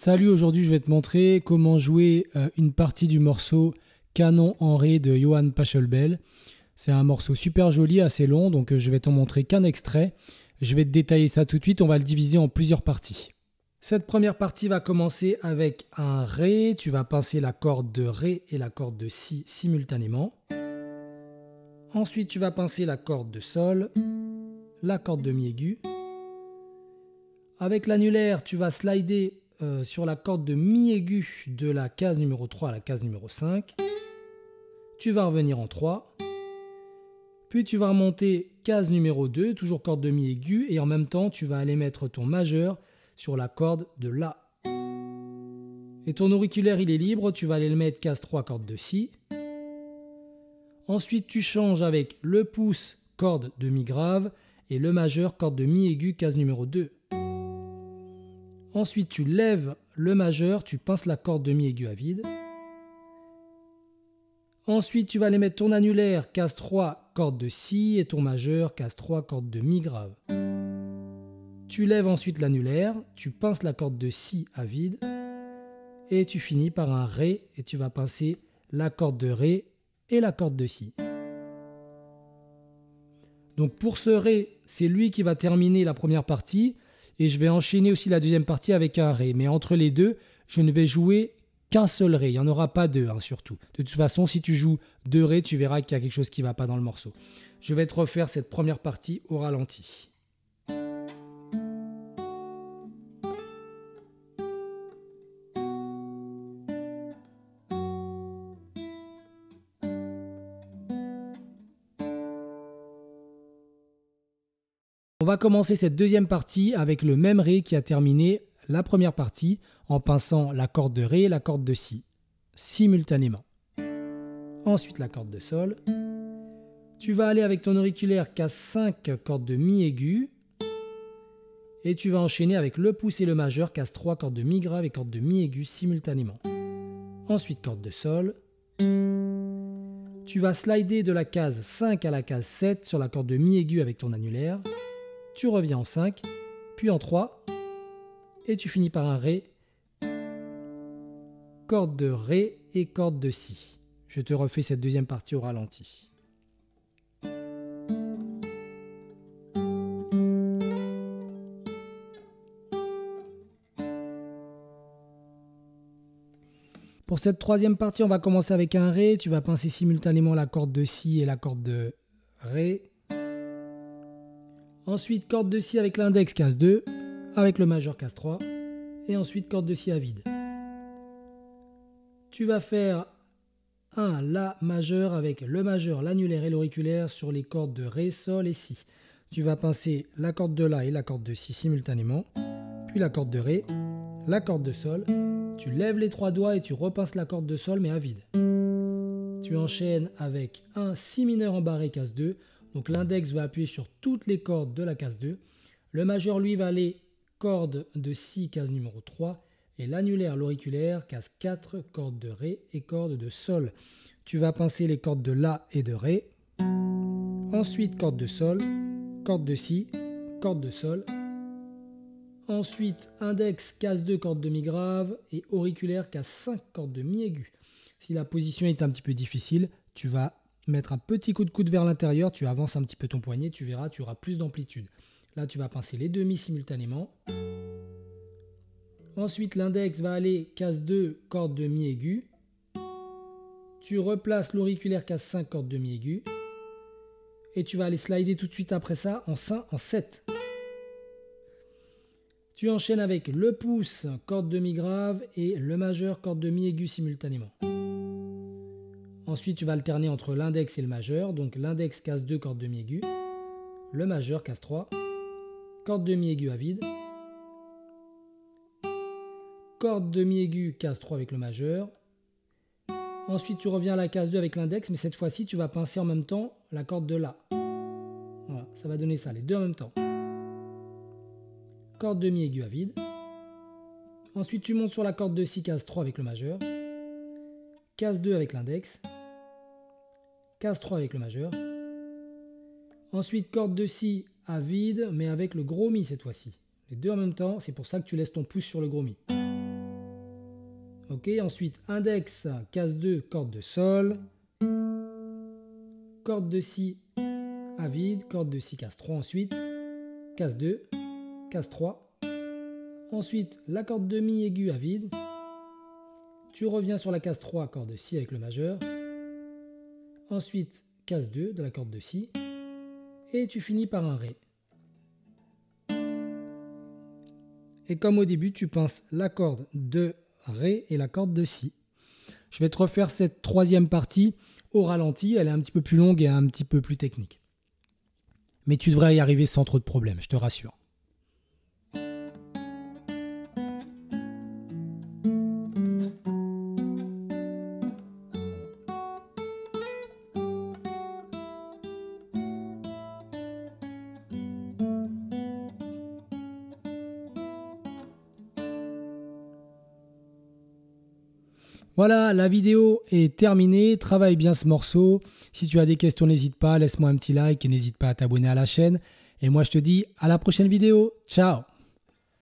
Salut, aujourd'hui je vais te montrer comment jouer une partie du morceau Canon en Ré de Johann Pachelbel. C'est un morceau super joli, assez long, donc je vais t'en montrer qu'un extrait. Je vais te détailler ça tout de suite, on va le diviser en plusieurs parties. Cette première partie va commencer avec un Ré, tu vas pincer la corde de Ré et la corde de Si simultanément. Ensuite tu vas pincer la corde de Sol, la corde de Mi aigu. Avec l'annulaire, tu vas slider sur la corde de Mi aigu de la case numéro 3 à la case numéro 5. Tu vas revenir en 3. Puis tu vas remonter case numéro 2, toujours corde de Mi aigu, et en même temps, tu vas aller mettre ton majeur sur la corde de La. Et ton auriculaire, il est libre, tu vas aller le mettre case 3, corde de Si. Ensuite, tu changes avec le pouce, corde de Mi grave, et le majeur, corde de Mi aigu, case numéro 2. Ensuite, tu lèves le majeur, tu pinces la corde de Mi aigu à vide. Ensuite, tu vas aller mettre ton annulaire, case 3, corde de Si, et ton majeur, case 3, corde de Mi grave. Tu lèves ensuite l'annulaire, tu pinces la corde de Si à vide, et tu finis par un Ré, et tu vas pincer la corde de Ré et la corde de Si. Donc pour ce Ré, c'est lui qui va terminer la première partie, et je vais enchaîner aussi la deuxième partie avec un Ré. Mais entre les deux, je ne vais jouer qu'un seul Ré. Il n'y en aura pas deux, surtout. De toute façon, si tu joues deux Ré, tu verras qu'il y a quelque chose qui ne va pas dans le morceau. Je vais te refaire cette première partie au ralenti. On va commencer cette deuxième partie avec le même Ré qui a terminé la première partie en pinçant la corde de Ré et la corde de Si, simultanément. Ensuite la corde de Sol. Tu vas aller avec ton auriculaire case 5, corde de Mi aigu. Et tu vas enchaîner avec le pouce et le majeur, case 3, corde de Mi grave et corde de Mi aigu simultanément. Ensuite corde de Sol. Tu vas slider de la case 5 à la case 7 sur la corde de Mi aigu avec ton annulaire. Tu reviens en 5, puis en 3, et tu finis par un Ré, corde de Ré et corde de Si. Je te refais cette deuxième partie au ralenti. Pour cette troisième partie, on va commencer avec un Ré. Tu vas pincer simultanément la corde de Si et la corde de Ré. Ensuite, corde de Si avec l'index, case 2, avec le majeur, case 3. Et ensuite, corde de Si à vide. Tu vas faire un La majeur avec le majeur, l'annulaire et l'auriculaire sur les cordes de Ré, Sol et Si. Tu vas pincer la corde de La et la corde de Si simultanément, puis la corde de Ré, la corde de Sol. Tu lèves les trois doigts et tu repinces la corde de Sol mais à vide. Tu enchaînes avec un Si mineur embarré, case 2. Donc l'index va appuyer sur toutes les cordes de la case 2. Le majeur, lui, va aller corde de Si, case numéro 3. Et l'annulaire, l'auriculaire, case 4, corde de Ré et corde de Sol. Tu vas pincer les cordes de La et de Ré. Ensuite, corde de Sol, corde de Si, corde de Sol. Ensuite, index, case 2, corde de Mi grave et auriculaire, case 5, corde de Mi aigu. Si la position est un petit peu difficile, tu vas mettre un petit coup de coude vers l'intérieur, tu avances un petit peu ton poignet, tu verras, tu auras plus d'amplitude. Là, tu vas pincer les deux Mi simultanément. Ensuite, l'index va aller case 2, corde de Mi aigu. Tu replaces l'auriculaire case 5, corde de Mi aigu. Et tu vas aller slider tout de suite après ça en 7. Tu enchaînes avec le pouce, corde de Mi grave et le majeur, corde de Mi aigu simultanément. Ensuite, tu vas alterner entre l'index et le majeur. Donc l'index, case 2, corde de Mi aigu. Le majeur, case 3. Corde de Mi aigu à vide. Corde de Mi aigu, case 3 avec le majeur. Ensuite, tu reviens à la case 2 avec l'index, mais cette fois-ci, tu vas pincer en même temps la corde de La. Voilà, ça va donner ça, les deux en même temps. Corde de Mi aigu à vide. Ensuite, tu montes sur la corde de Si, case 3 avec le majeur. Case 2 avec l'index. Case 3 avec le majeur. Ensuite, corde de Si à vide, mais avec le gros Mi cette fois-ci. Les deux en même temps, c'est pour ça que tu laisses ton pouce sur le gros Mi. Ok, ensuite index, case 2, corde de sol, corde de si à vide, corde de si, case 3 ensuite, case 2, case 3, ensuite la corde de mi aiguë à vide, tu reviens sur la case 3, corde de si avec le majeur, ensuite case 2 de la corde de si, et tu finis par un ré. Et comme au début, tu pinces la corde de ré et la corde de si. Je vais te refaire cette troisième partie au ralenti, elle est un petit peu plus longue et un petit peu plus technique. Mais tu devrais y arriver sans trop de problèmes, je te rassure. Voilà, la vidéo est terminée. Travaille bien ce morceau. Si tu as des questions, n'hésite pas. Laisse-moi un petit like et n'hésite pas à t'abonner à la chaîne. Et moi, je te dis à la prochaine vidéo. Ciao!